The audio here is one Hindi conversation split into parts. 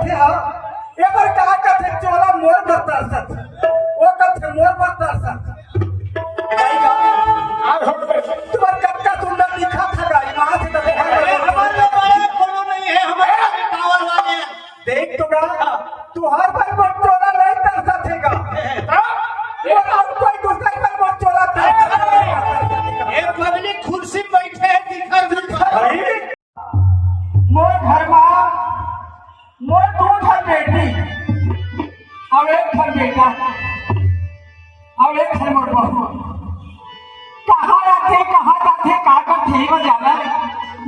कथे हा एबर का कथे चोला मोर बरतर वो कथे मोर बरतर गाई का आप तुम्हारा कक्का सुंदर दिखा था गाई वहां से कथे हमारे बड़े कोनो नहीं है हमारे पावर वाले देख तो गा तू हर भाई पर चोला नहीं कर सकेगा वो और कोई दूसरा पर चोला कर ये पब्लिक कुर्सी बैठे है दिखा भाई मोर घर में मोर दो घर बेटी और एक घर बेटा और एक घर मोर बहू कहाँ रहते कहाँ जाते कहाँ करते ही जाना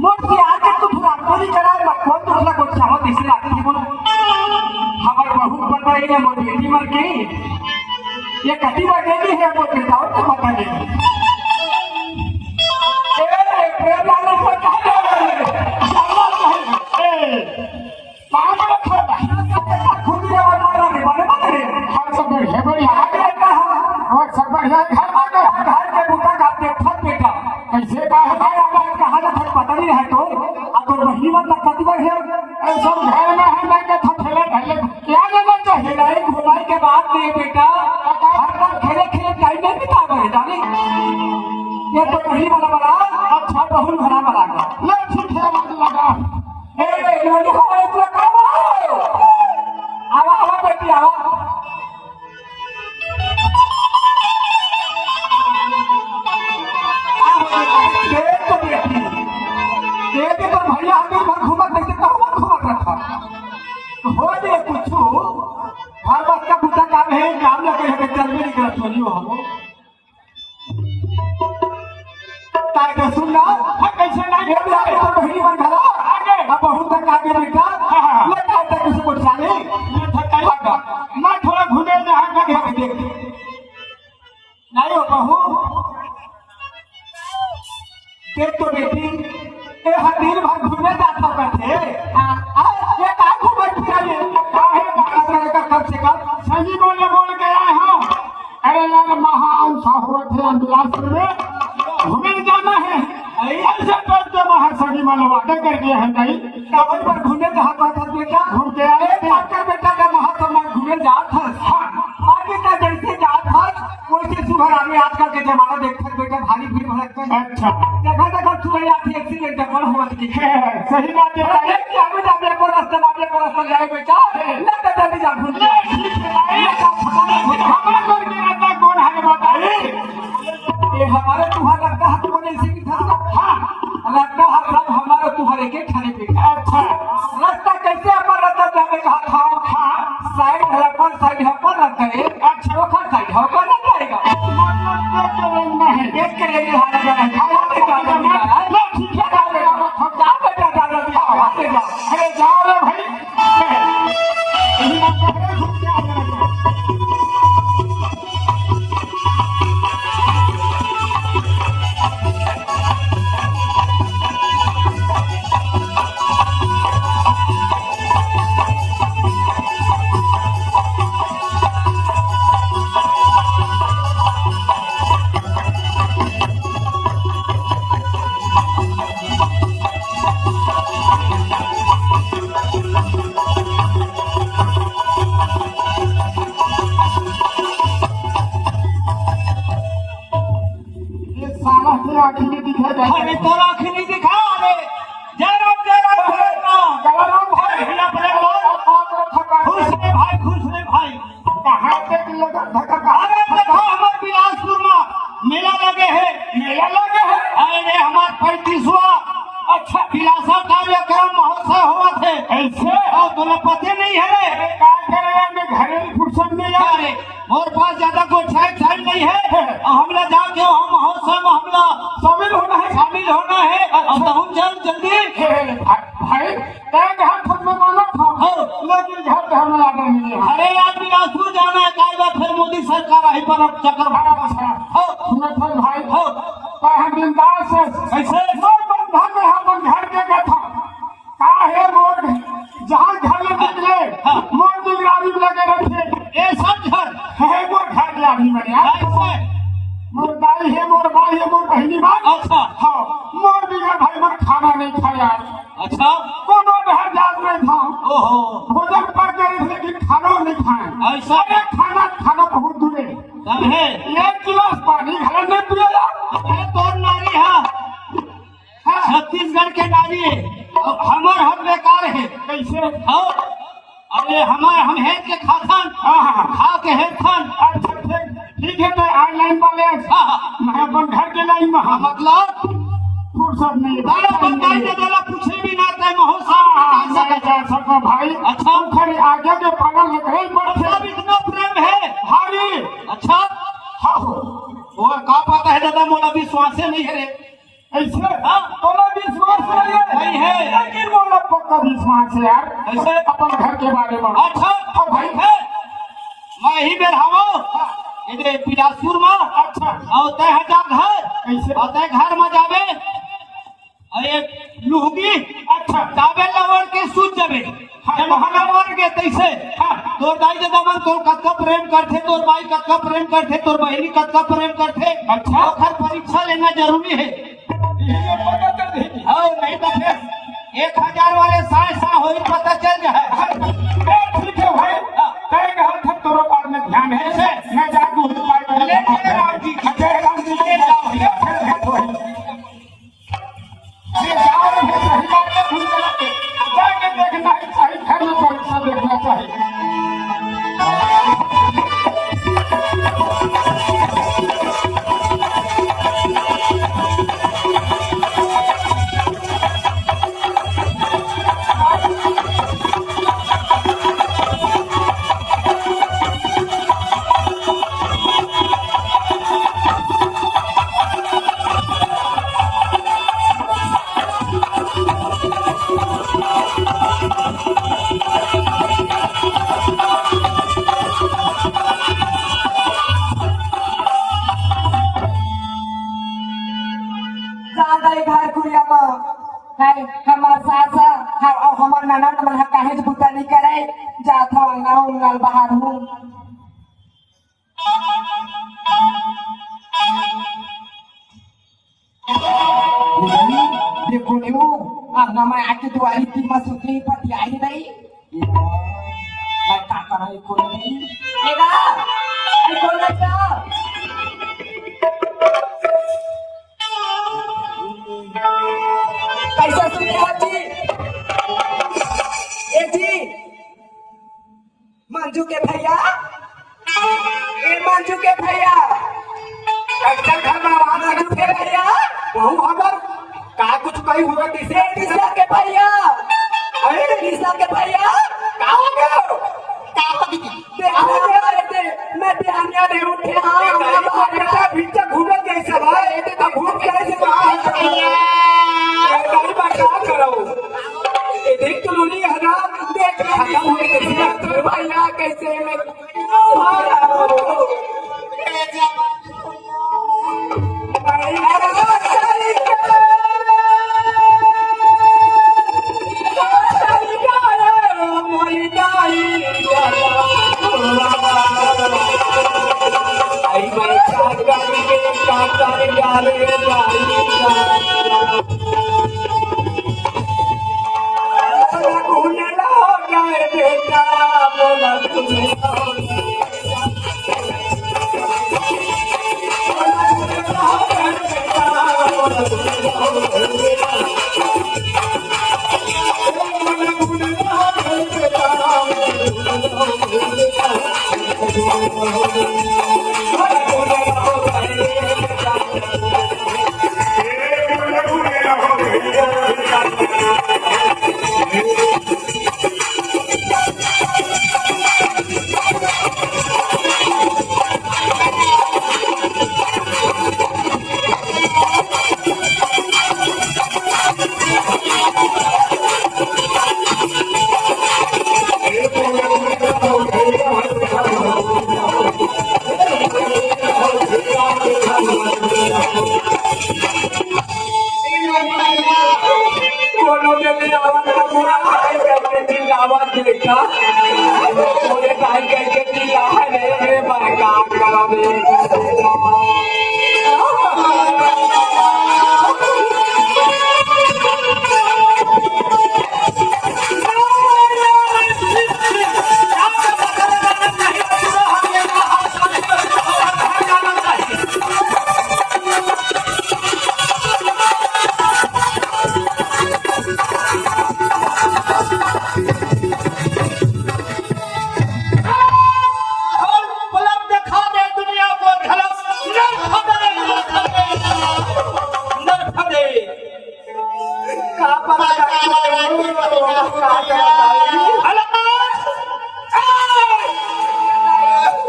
मोर प्यार के तू फुराको नहीं करा मत कौन दूसरा कुछ चाहो तीसरे आते थे बोला हमारे बहू बन रही है मोर बेटी मर गई ये कटी बगेगी है मोर बेटा और तो बता देगी प्रेम लाने को घुमाई के बाद नहीं बेटा हर बार खेले खेले टाइम नहीं बिता गए जाने ये तो नहीं वाला वाला अच्छा बहुत भरा वाला ले ठीक है मत लगा ए लोग को एक लगा आवा आवा बेटी आवा देख तो बेटी देख तो भैया आगे भर घूमत नहीं तो कहां घूमत रखा हो दे कुछ हर बात का बुता काम है काम लगे है चल में निकल छोड़ियो हम ताई तो सुन ना हम कैसे ना ये तो बहिनी बन गला आगे अब बहुत तक आगे बेटा ले का तक किसी को चाले ये थकाई लगा ना थोड़ा घूमे जा का देख नहीं हो बहू देख तो बेटी ए हर दिन भर घूमे जाता बैठे ये का घूमे फिर ये काहे बात करे का कब से कब सही बोल के आए हो अरे यार महान साहब थे बिलासपुर में घूमे जाना है ऐसे तो बाहर सभी मनवादा कर दिया है नहीं कबर पर घूमे जहाँ था बेटा घूम के आए डॉक्टर बेटा का महासम्मान घूमे जात था आगे का जैसे जात था वैसे सुबह आगे आजकल के जमाना देखकर बेटा भारी भीड़ भड़क अच्छा जगह जगह सुबह आती एक्सीडेंट पर हुआ थी सही बात है कि आगे जाने को रास्ता जाए बेटा ना तो जल्दी जा घूम हमारा कौन के रहता कौन है बताइए ये हमारे तुम्हारा लगता है तुम्हें इसी की था हाँ लगता है सब हमारा तुम्हारे के खाने पे अच्छा रास्ता कैसे अपन रास्ता जाने कहा था हाँ साइड है अपन साइड है अपन रास्ता है अच्छा वो खान साइड है अपन ना जाएगा देख के लेके हारा जाना खाया पे जाना लो ठीक है जा बेटा दादा भी आते जा अरे जाओ रे भाई यही बात है घूम के आ जाना अरे तो आँख नहीं दिखा अरे जयराम खुश रे भाई अरे देखो हमारे बिलासपुर में मेला लगे है अरे हमारे 35वां अच्छा बिलासा कार्यक्रम महोत्सव हुआ थे ऐसे और तुम्हें पता नहीं है रे घरेलू फुर्सत में अरे और पास ज्यादा कोई टाइम नहीं है हमला जाके वहाँ महोत्सव में हमला शामिल होना है और तुम जल्दी भाई घर खुद में माना था लेकिन घर पे हमें आना नहीं है अरे यार बिलासपुर जाना है कायदा फिर मोदी सरकार आई पर अब चक्कर भाड़ा सुने भाई हम बिंदास ऐसे बंधा में हम घर के गए था काहे मोर जहाँ घर में निकले मोर निगरानी लगे रखे ये सब घर है मोर घर के आदमी बने ऐसे मोर दाई है मोर भाई है मोर बहनी बात अच्छा हाँ मोर बिगड़ भाई मोर खाना नहीं खाया अच्छा कोनो घर जात नहीं था ओहो भोजन ऐसा अरे खाना खाना बहुत दूर है। सब है 1 गिलास पानी घड़ा नहीं पिएगा। अरे तोर नारी है छत्तीसगढ़ के नारी है और हमार हक बेकार है कैसे? हाँ अरे हमार हम हेत के खाथन हाँ खा के हेत खान अच्छा ठीक है। मैं ऑनलाइन वाले मैं अपन घर के लाइन में हाँ मतलब फुर्सत नहीं दादा बताई दे दादा पूछे भी ना तय महोत्सव भाई। अच्छा खरी आगे के पाना लग रही पड़े सब इतना प्रेम है भारी। अच्छा हाँ और का पता है दादा मोला विश्वास नहीं है रे ऐसे तोला विश्वास नहीं है लेकिन मोला पक्का विश्वास है यार ऐसे अपन घर के बारे में। अच्छा और भाई है मैं ही बेर हवो इधर बिलासपुर में। अच्छा और तय हजार घर कैसे? और तय घर में जावे अरे लुहगी अच्छा जावे लवर के सूझ जावे लवर के तैसे तोर दाई दादा मन तोर कतका प्रेम करथे तोर भाई कतका प्रेम करथे तोर बहनी कतका प्रेम करथे। अच्छा ओखर परीक्षा लेना जरूरी है ये पता कर देगी। और नहीं तो फिर 1000 वाले साए सा होई पता चल जाए। ठीक है भाई कई हाथ है तोरो बात में ध्यान है से मैं जाके उपाय ले ले राम जी जय राम जी ले जाओ ये जाओ सही बात है भूल गए जाके देखना है सही घर में परीक्षा देखना चाहिए। हमार सासा और हमार ननद मन काहे बुता नहीं करे जात हो गाँव उंगल बाहर हूँ। देखो देखो अब मैं आके दुआरी की मैं सुतली पति आई नहीं मैं का करा को नहीं एगा आई कौन अच्छा कैसा सुनते हो जी? ए जी मंजू के भैया ए मंजू के भैया कैसा घर में आवाज मंजू के भैया बहु अगर का कुछ कहीं हुआ किसे निशा के भैया अरे निशा के भैया का हो गया देखो मैं ध्यान नहीं उठे हाँ बेटा भीतर घूमे कैसे भाई तो घूम कैसे क्या करो देख तो नहीं हरा देख भैया कैसे मैं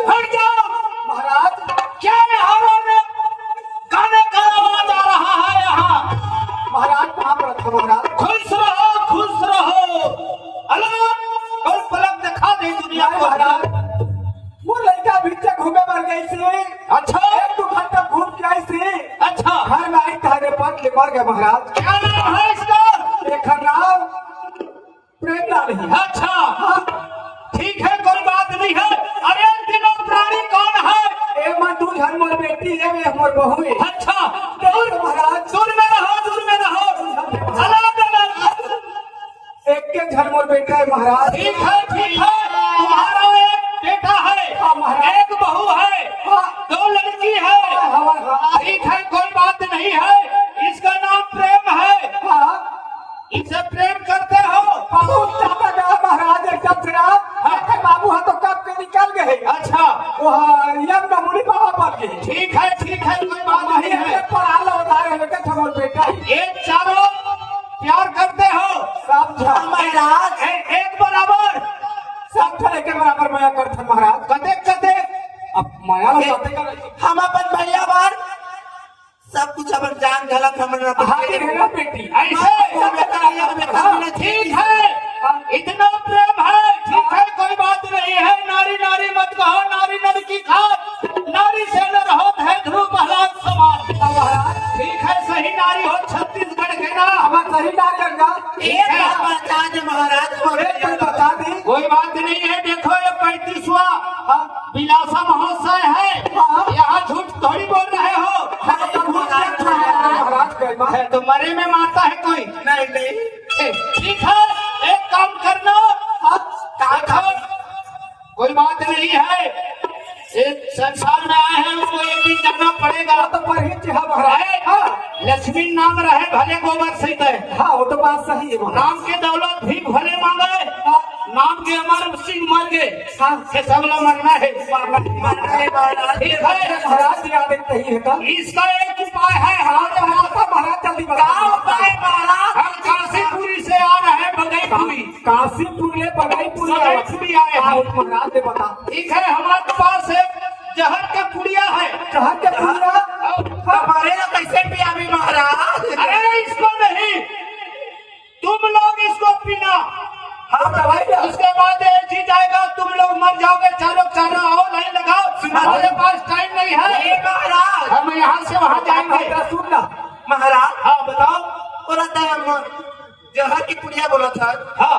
हट जाओ महाराज क्या हवा में गाने का आवाज आ रहा है यहाँ महाराज कहाँ पर रखा महाराज खुश रहो अल्लाह और पलक दिखा दे दुनिया को महाराज वो लड़का बीच घूमे मर गई थी अच्छा एक दो घंटा घूम के आई थी अच्छा घर में आई कहने पर मर गए महाराज क्या नाम है इसका एक नाम प्रेमलाल ही अच्छा ठीक है कोई बात नहीं है अरे तीनों प्राणी कौन है ए मधु घर मोर बेटी है वे मोर बहू है अच्छा महाराज दूर में रहो अलग एक के घर मोर बेटा है महाराज ठीक है तुम्हारा एक बेटा है एक बहू है दो लड़की है ठीक है कोई बात नहीं है इसका नाम प्रेम है इसे प्रेम करते हो बाबू चाहता गया महाराज एकदम खराब बाबू है तो कब के निकल गए अच्छा यम नमूनी बाबा पर गए ठीक है कोई बात नहीं है पर आलो उधार है के मोर बेटा ये चारों प्यार करते हो समझा महाराज एक बराबर समझा एक बराबर माया करते महाराज कते अब माया करते हम अपन भैया बार सब कुछ अपन जान गलत हमारा बेटी ऐसे ठीक है इतना प्रेम है ठीक है कोई बात नहीं है नारी मत कहो नारी की खाद नारी से न रहो है ध्रुव प्रहलाद समान ठीक है सही नारी हो छत्तीसगढ़ के ना हमारा सही नारी महाराज बता दी कोई बात नहीं है देखो ये 35वां विलासा महोत्सव है यहाँ झूठ थोड़ी बोल रहे हो महाराज है तो मरे में मारता है कोई नहीं ठीक है एक काम करना कोई बात नहीं है एक संसार में आए हैं उसको एक दिन जाना पड़ेगा तो पर ही महाराज लक्ष्मी नाम रहे भले गोबर सहित है हाँ वो तो बात सही है नाम के दौलत भी भले मांगे नाम के अमर सिंह मर गए के सब लोग मरना है ठीक है महाराज याद नहीं है इसका एक उपाय है महाराज जल्दी बताओ हम काशीपुरी से आ रहे हैं बगैपुरी काशीपुर बगैपुरी आए हैं महाराज ने बता ठीक है हमारे पास एक जहर का पुड़िया है जहर का पुड़िया हमारे यहाँ कैसे पिया भी महाराज अरे इसको नहीं तुम लोग इसको पीना हाँ दवाई उसके बाद जी जाएगा तुम लोग मर जाओगे चारों आओ लाइन लगाओ हमारे पास टाइम नहीं है महाराज हम यहाँ से वहाँ जाएंगे सुनना महाराज हाँ बताओ बोला था हम जहर की पुड़िया बोला था हाँ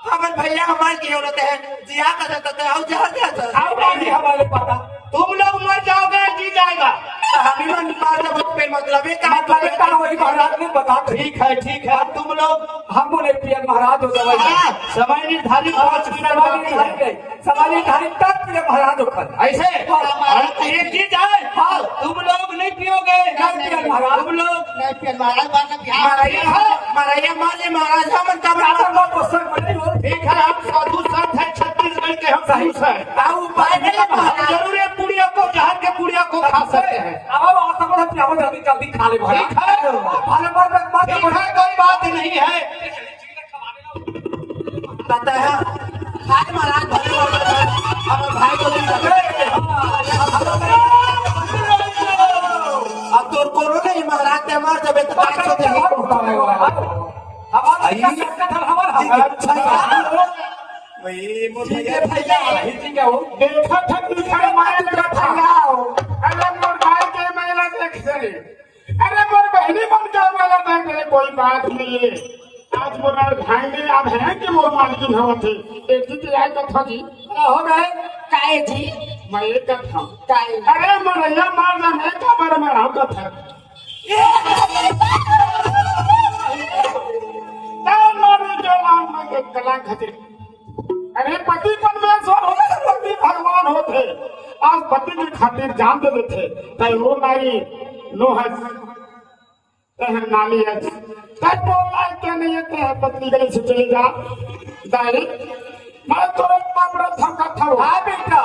हमारे भैया हमारे की औरत है जिया का देता था और जहर दिया था हमारे पता तुम लोग मर जाओगे जी जाएगा हमें मन मार जब पे मतलब वही महाराज ने बता ठीक है तुम लोग हम बोले पियन महाराज हो दवाई समय निर्धारित 5 मिनट समय निर्धारित तक पिए महाराज होकर ऐसे एक जी जाए तुम लोग नहीं पियोगे तुम लोग महाराज महाराज हमन का ठीक है हम साधु संत है छत्तीसगढ़ के हम साधु है उपाय नहीं जरूर ये पुड़िया को जहर के पुड़िया को खा सकते हैं जल्दी खा ले ठीक है कोई बात नहीं है पता है आज महाराज हमारे भाई को अब तो कोरोना ही महाराज ने मार जब अरे मोर बहनी बन के मेला देख रहे कोई बात नहीं है आज मोर भाई आप हैं कि मोर मालकिन हो थे एक चीज आई कथा जी हो गए काहे जी मैं एक कथा काहे अरे मरैया मार जा मैं का बारे में राम कथा मारे जो नाम में कला खातिर अरे पति परमेश्वर होते पति भगवान होते आज पति की खातिर जान दे देते तय वो नारी नो है तहर नाली है तय बोला क्या नहीं है तय पत्नी गली से चले जा दाई मैं तो एक था कथा हाँ बेटा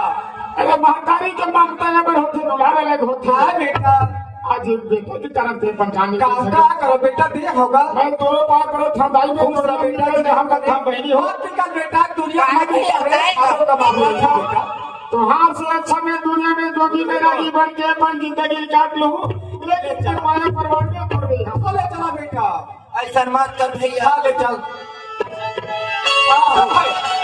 अरे महतारी के मांगता है पर होते दुलारे लग होते हाँ बेटा आज बेटा की तरफ से पहचाने का करो बेटा दिया होगा मैं दोनों पार करो था दाई में दूसरा बेटा ने हम था बहनी हो का बेटा दुनिया में का मामला था तो हार से अच्छा मैं दुनिया में जोगी मेरा ही बन के अपन जिंदगी काट लूं लेकिन माया परवान क्या कर रही है चले चला बेटा ऐसा मत कर भैया ले चल हाँ भाई